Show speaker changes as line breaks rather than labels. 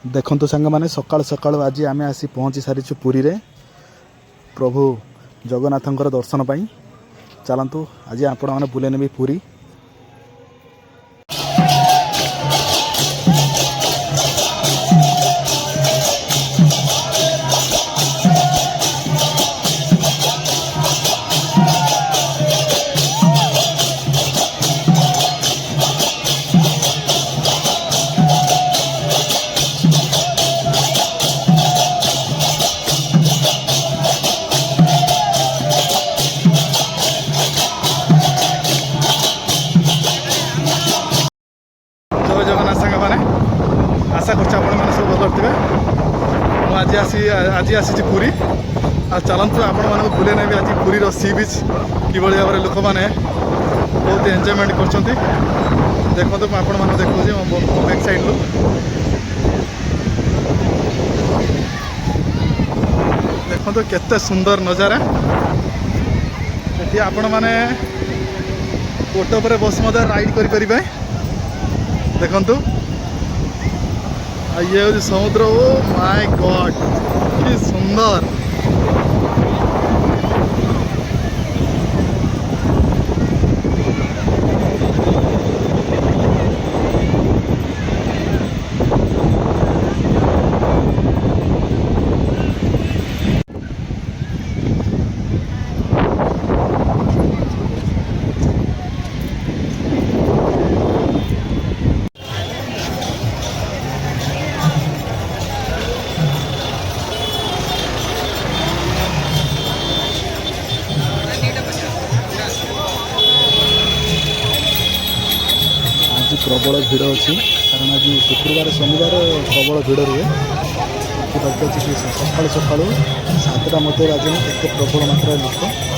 देखु सांग मैंने सकाल सकाल आज आम आसी पहुँची सारीचु पुरी रे प्रभु जगन्नाथ दर्शन पाई। चलतु आज आपण मैंने बुले नेबी पुरी। जय जगन्नाथ सांग मैंने आशा कर सब भल थे। मुझे आज आसी पुरी आ चलतु आपण मानक बुले नेबी आज पुरी सी बीच कि भाव में लोक मैंने बहुत एंजॉयमेंट कर देखो आपण मान देखो बैक साइड रू देखो केते सुंदर नजारा ये आपण मैंने बोट पर बस मत राइड करें। देखु ये हूँ समुद्र। ओ माय गॉड कि सुंदर। प्रबल भिड़ अच्छी कारण आज शुक्रवार शनिवार प्रबल भिड़ रुए। सका सका 7टा मध्य आज प्रबल मात्रा लोक